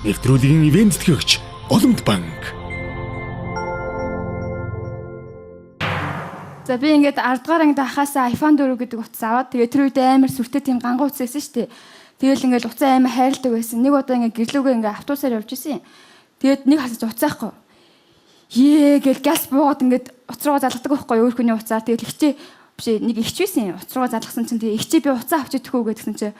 Нэвтрүүлгийн ивент тэтгэгч Олонт банк. За би ингээд 10 дугаар ангид ахаасаа iPhone 4 гэдэг утас аваад тэгээ тэр үед амар сүртэй тийм ганган утас байсан шүү дээ. Тэгэл ингээд утсаа амар хайрладаг байсан. Нэг удаа ингээд гэрлүүгээ ингээд автобусаар явж исэн. Тэгээд нэг хасаж уцаахгүй. Гэл газ буугаад ингээд утас руугаа залгадаг байхгүй өөр хүний уцаар. Тэгэл ихчээ биш нэг ихч байсан. Утас руугаа залгасан чинь тэгээ ихчээ би уцаа авчиж төхөө гэдгсэн чинь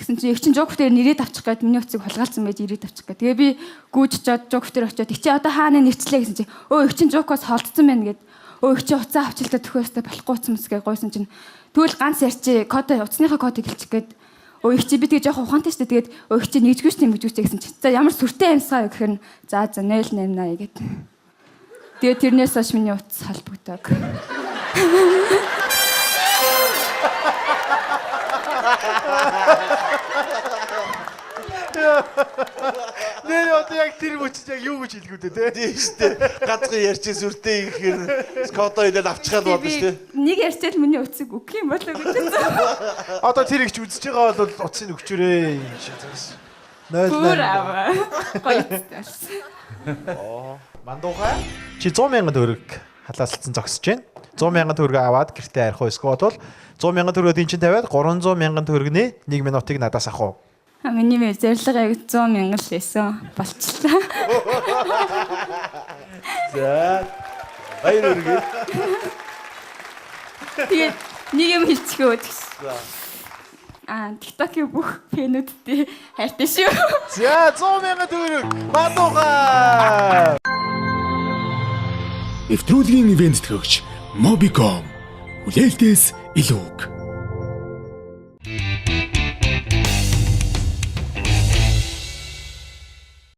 их чин жокфтер нэрээд авчих гээд миний утсыг хулгайлсан байж ирээд авчих гээд. Тэгээ би гүйж чад жокфтер очиод их чи одоо хаана нэвчлээ гэсэн чи өө их чин жокоос холдсон байна гэд. Өө их чи уцаа авчлаа төхөөстэй болохгүй утсан мэс гэж гойсон чинь тэгвэл ганц ярьчи код утасныхаа кодыг хэлчих гээд. Өө их чи би тэгээ жоох ухаантай штэ тэгээд өө их чи нэгжгүйч тийм мэжгүйч гэсэн чи за ямар сүртэй амьсгаа гэхээр за 088 гэд. Тэгээ тэрнээс хойш миний утас холбогддог. Нэр одоо яг тэр мөчөж яг юу гэж хэлгүүдээ те. Тийм шүү дээ. Ганцхан ярьчих сүртэй гэхээр ското идэл авчихад бодно шүү дээ. Нэг ярьчаал миний утсыг өгөх юм болоо гэж байна. Одоо тэр ихч үзэж байгаа бол утсыг өгчөөрэй. 0 аваа. Гоё тас. Мандуухай. Чи 100,000 төгрөг халаалцсан зогсож байна. 100,000 төгрөг аваад гэртээ арих уу эсвэл бол 100,000 төгрөгөд эн чинь тавиад 300,000 төгрөгийн 1 минутыг надаас авах уу? Миний мэ зорилго яг 100,000 л байсан. Болчихлоо. За. Баяр үргээ. Тэгээд нэг юм хэлчихөө гэсэн. TikTok-ийн бүх фэнүүдтэй хайртай шүү. За 100,000 төгрөг Мандуухай. Нэвтрүүлгийн ивент тэтгэгч Mobicom. Хүлээлтээс илүүг.